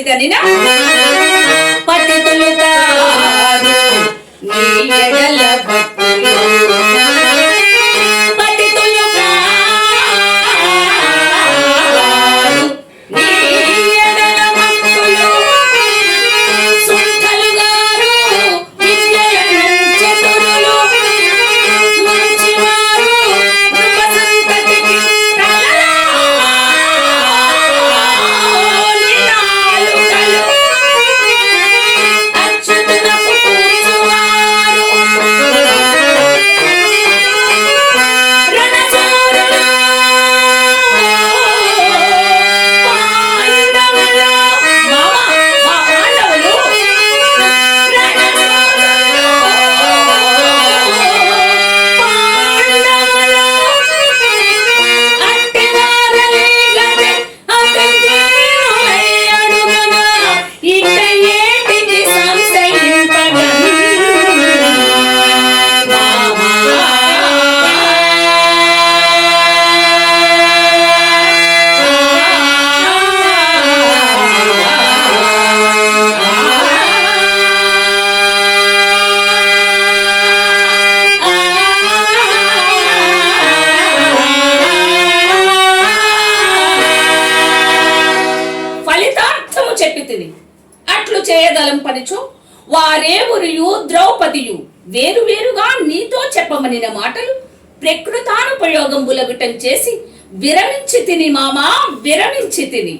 చేసిదనిన పతితులు తాను నీ ఎడల భక్తులు పతితులు తాను నీ ఎడల భక్తులు సుంఠలు గారు విద్యలను చతురులు మంచివారు కృప సంతతికి అట్లు చేయదలంపనిచో వారేవురియు ద్రౌపదియు వేరువేరుగా నీతో చెప్పమనిన మాటలు ప్రకృతానుపయోగంబులగుటం చేసి విరమించి తిని మామా విరమించి తిని.